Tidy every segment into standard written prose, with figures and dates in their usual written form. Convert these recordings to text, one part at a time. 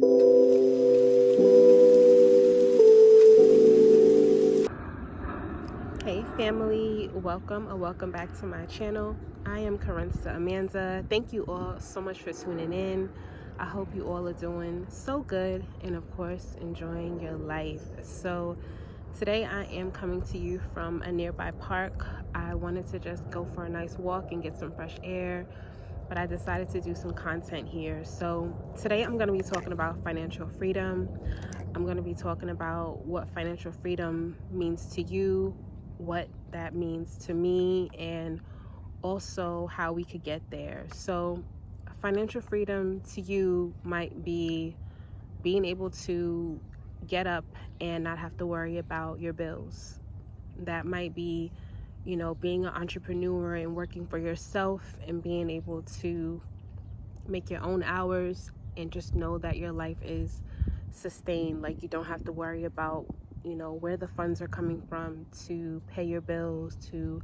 Hey family, welcome or welcome back to my channel. I am Kerensa Amanda. Thank you all so much for tuning in. I hope you all are doing so good and of course enjoying your life. So today I am coming to you from a nearby park. I wanted to just go for a nice walk and get some fresh air, but I decided to do some content here. So today I'm going to be talking about financial freedom. I'm going to be talking about what financial freedom means to you, what that means to me, and also how we could get there. So financial freedom to you might be being able to get up and not have to worry about your bills. That might be, being an entrepreneur and working for yourself and being able to make your own hours and just know that your life is sustained. Like, you don't have to worry about where the funds are coming from to pay your bills, to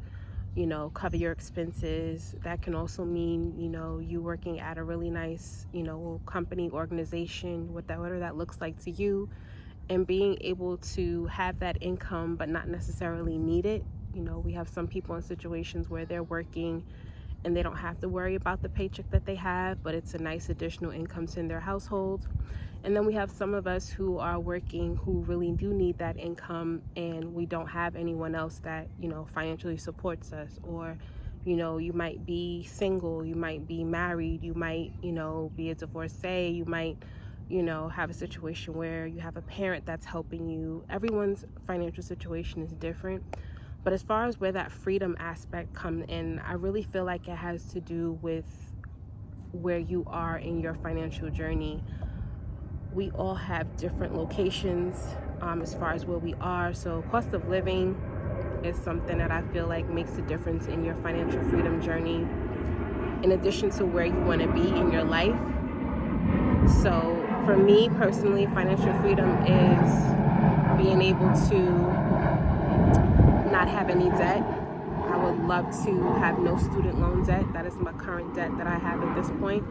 cover your expenses. That can also mean you working at a really nice company, organization, whatever that looks like to you, and being able to have that income but not necessarily need it. We have some people in situations where they're working and they don't have to worry about the paycheck that they have, but it's a nice additional income in their household. And then we have some of us who are working who really do need that income, and we don't have anyone else that financially supports us. Or you might be single, you might be married, you might be a divorcee, you might have a situation where you have a parent that's helping you. Everyone's financial situation is different. But as far as where that freedom aspect comes in, I really feel like it has to do with where you are in your financial journey. We all have different locations as far as where we are. So cost of living is something that I feel like makes a difference in your financial freedom journey, in addition to where you want to be in your life. So for me personally, financial freedom is being able to not have any debt. I would love to have no student loan debt. That is my current debt that I have at this point,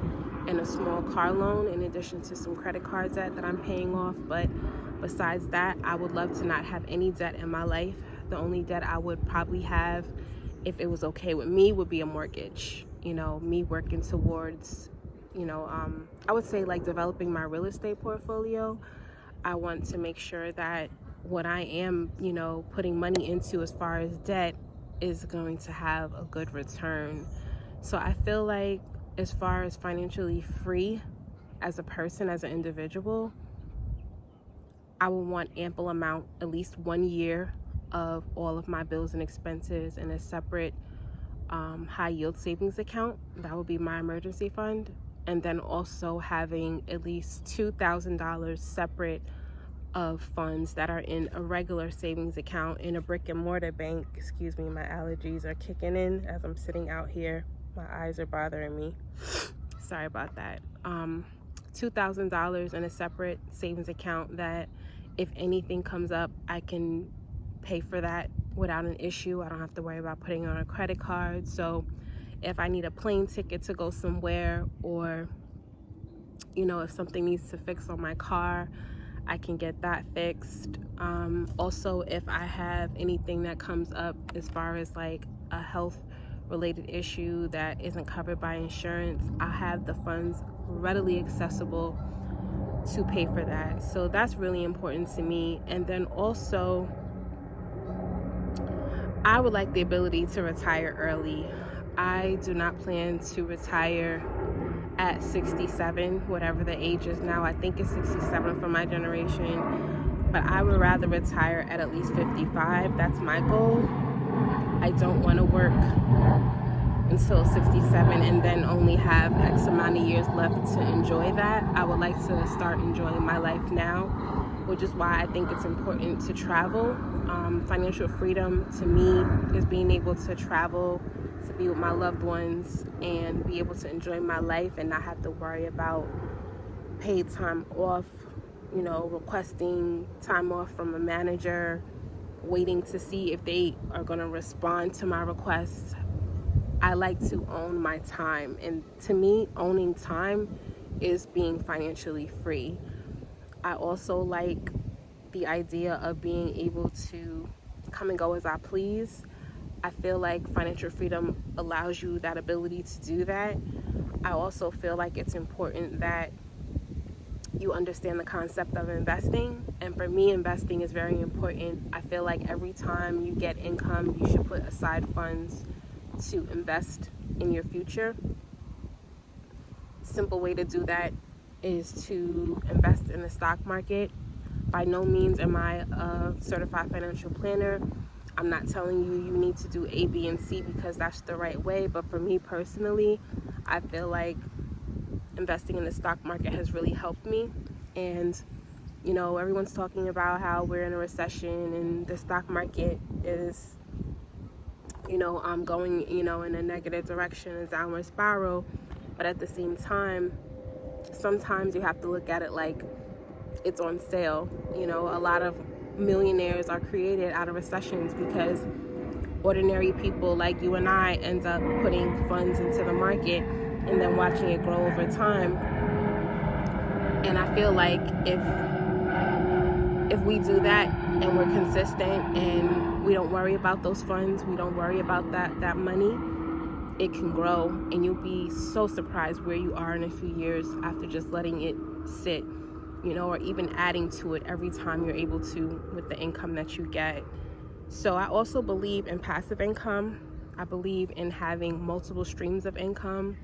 and a small car loan in addition to some credit card debt that I'm paying off. But besides that, I would love to not have any debt in my life. The only debt I would probably have, if it was okay with me, would be a mortgage. Me working towards, I would say like developing my real estate portfolio. I want to make sure that what I am, putting money into as far as debt is going to have a good return. So I feel like as far as financially free as a person, as an individual, I would want ample amount, at least 1 year of all of my bills and expenses in a separate high yield savings account. That would be my emergency fund. And then also having at least $2,000 separate of funds that are in a regular savings account in a brick and mortar bank. Excuse me, my allergies are kicking in as I'm sitting out here. My eyes are bothering me. Sorry about that. $2,000 in a separate savings account that if anything comes up, I can pay for that without an issue. I don't have to worry about putting on a credit card. So if I need a plane ticket to go somewhere, or if something needs to fix on my car, I can get that fixed. Also, if I have anything that comes up as far as like a health related issue that isn't covered by insurance, I have the funds readily accessible to pay for that. So that's really important to me. And then also, I would like the ability to retire early. I do not plan to retire at 67, whatever the age is now. I think it's 67 for my generation, but I would rather retire at least 55. That's my goal. I don't want to work until 67 and then only have X amount of years left to enjoy that. I would like to start enjoying my life now, which is why I think it's important to travel. Financial freedom to me is being able to travel, to be with my loved ones, and be able to enjoy my life and not have to worry about paid time off, requesting time off from a manager, waiting to see if they are going to respond to my requests. I like to own my time, and to me, owning time is being financially free. I also like the idea of being able to come and go as I please. I feel like financial freedom allows you that ability to do that. I also feel like it's important that you understand the concept of investing. And for me, investing is very important. I feel like every time you get income, you should put aside funds to invest in your future. Simple way to do that is to invest in the stock market. By no means am I a certified financial planner. I'm not telling you you need to do A, B, and C because that's the right way. But for me personally, I feel like investing in the stock market has really helped me. And, you know, everyone's talking about how we're in a recession and the stock market is, going, in a negative direction, a downward spiral. But at the same time, sometimes you have to look at it like it's on sale. A lot of millionaires are created out of recessions because ordinary people like you and I end up putting funds into the market and then watching it grow over time. And I feel like if we do that and we're consistent and we don't worry about those funds, we don't worry about that money, it can grow, and you'll be so surprised where you are in a few years after just letting it sit, or even adding to it every time you're able to with the income that you get. So I also believe in passive income. I believe in having multiple streams of income.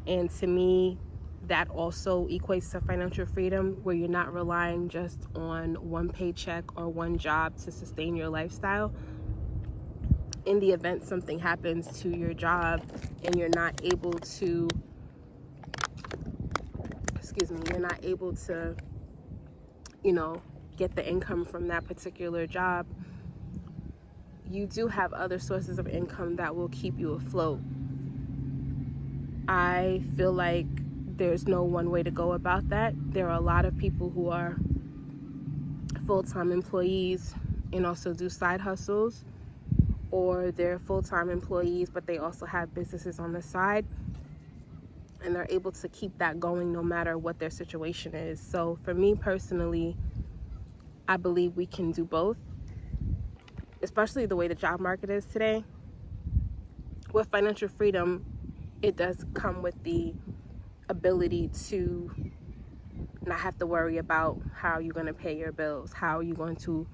And to me, that also equates to financial freedom, where you're not relying just on one paycheck or one job to sustain your lifestyle. In the event something happens to your job and you're not able to, get the income from that particular job, you do have other sources of income that will keep you afloat. I feel like there's no one way to go about that. There are a lot of people who are full-time employees and also do side hustles, or they're full-time employees but they also have businesses on the side, and they're able to keep that going no matter what their situation is. So for me personally, I believe we can do both, especially the way the job market is today. With financial freedom, it does come with the ability to not have to worry about how you're going to pay your bills, how are you going to,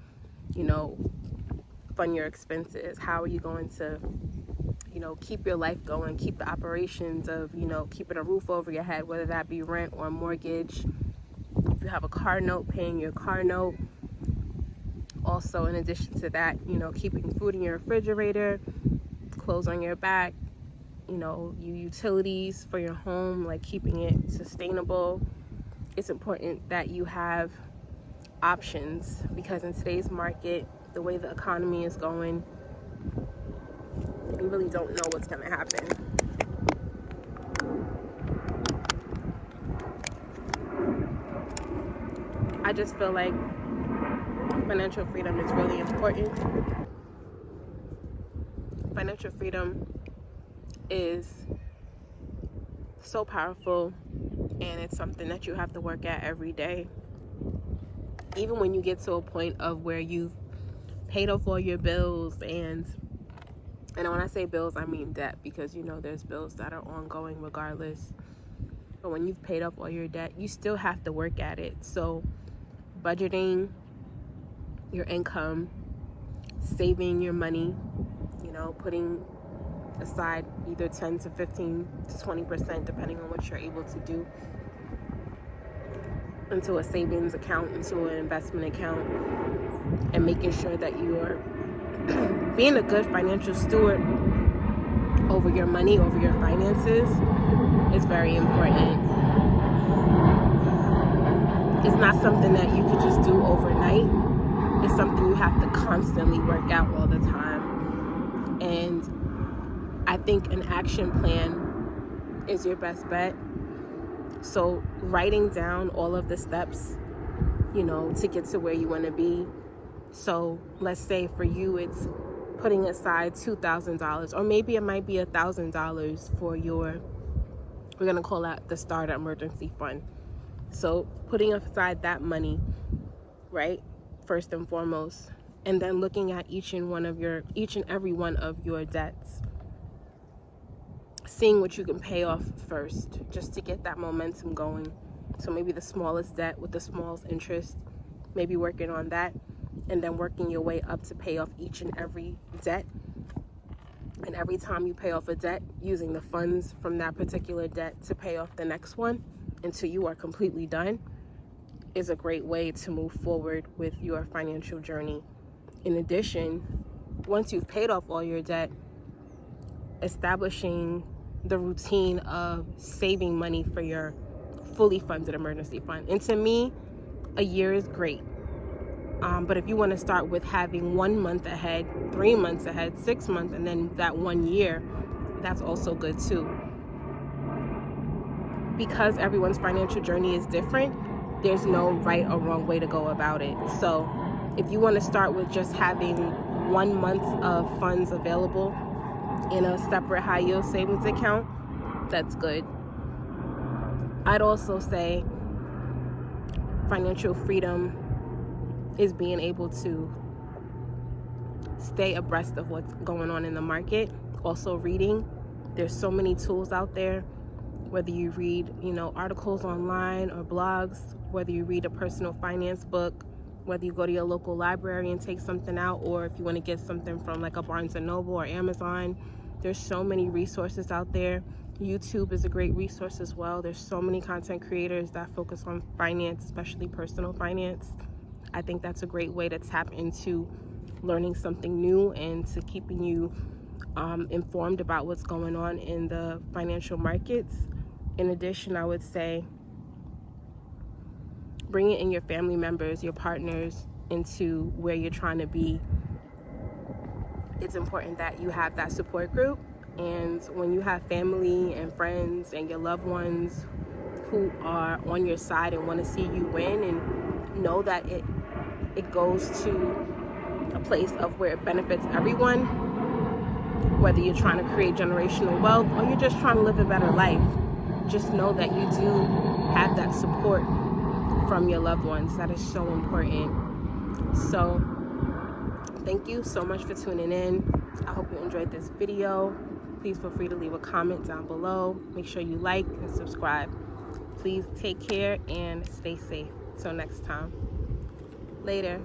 fund your expenses, how are you going to, keep your life going, keep the operations of, keeping a roof over your head, whether that be rent or mortgage. If you have a car note, paying your car note. Also, in addition to that, keeping food in your refrigerator, clothes on your back, your utilities for your home, like keeping it sustainable. It's important that you have options, because in today's market, the way the economy is going, you really don't know what's going to happen. I just feel like financial freedom is really important. Financial freedom is so powerful, and it's something that you have to work at every day. Even when you get to a point of where you've paid off all your bills, and when I say bills, I mean debt, because there's bills that are ongoing regardless. But when you've paid off all your debt, you still have to work at it. So budgeting your income, saving your money, putting aside either 10 to 15 to 20%, depending on what you're able to do, into a savings account, into an investment account, and making sure that you're being a good financial steward over your money, over your finances, is very important. It's not something that you could just do overnight. It's something you have to constantly work out all the time. And I think an action plan is your best bet. So writing down all of the steps, to get to where you want to be. So let's say for you, it's putting aside $2,000, or maybe it might be $1,000 for we're going to call that the starter emergency fund. So putting aside that money, right, first and foremost, and then looking at each and every one of your debts, seeing what you can pay off first, just to get that momentum going. So maybe the smallest debt with the smallest interest, maybe working on that, and then working your way up to pay off each and every debt. And every time you pay off a debt, using the funds from that particular debt to pay off the next one until you are completely done, is a great way to move forward with your financial journey. In addition, once you've paid off all your debt, establishing the routine of saving money for your fully funded emergency fund. And to me, a year is great. But if you want to start with having 1 month ahead, 3 months ahead, 6 months, and then that 1 year, that's also good too. Because everyone's financial journey is different, there's no right or wrong way to go about it. So if you want to start with just having 1 month of funds available in a separate high yield savings account, that's good. I'd also say financial freedom is being able to stay abreast of what's going on in the market. Also reading. There's so many tools out there, whether you read, articles online or blogs, whether you read a personal finance book, whether you go to your local library and take something out, or if you want to get something from like a Barnes & Noble or Amazon. There's so many resources out there. YouTube is a great resource as well. There's so many content creators that focus on finance, especially personal finance. I think that's a great way to tap into learning something new and to keeping you informed about what's going on in the financial markets. In addition, I would say bringing in your family members, your partners into where you're trying to be. It's important that you have that support group. And when you have family and friends and your loved ones who are on your side and want to see you win, and know that it goes to a place of where it benefits everyone, whether you're trying to create generational wealth or you're just trying to live a better life, just know that you do have that support from your loved ones. That is so important. So thank you so much for tuning in. I hope you enjoyed this video. Please feel free to leave a comment down below. Make sure you like and subscribe. Please take care and stay safe. Till next time. Later.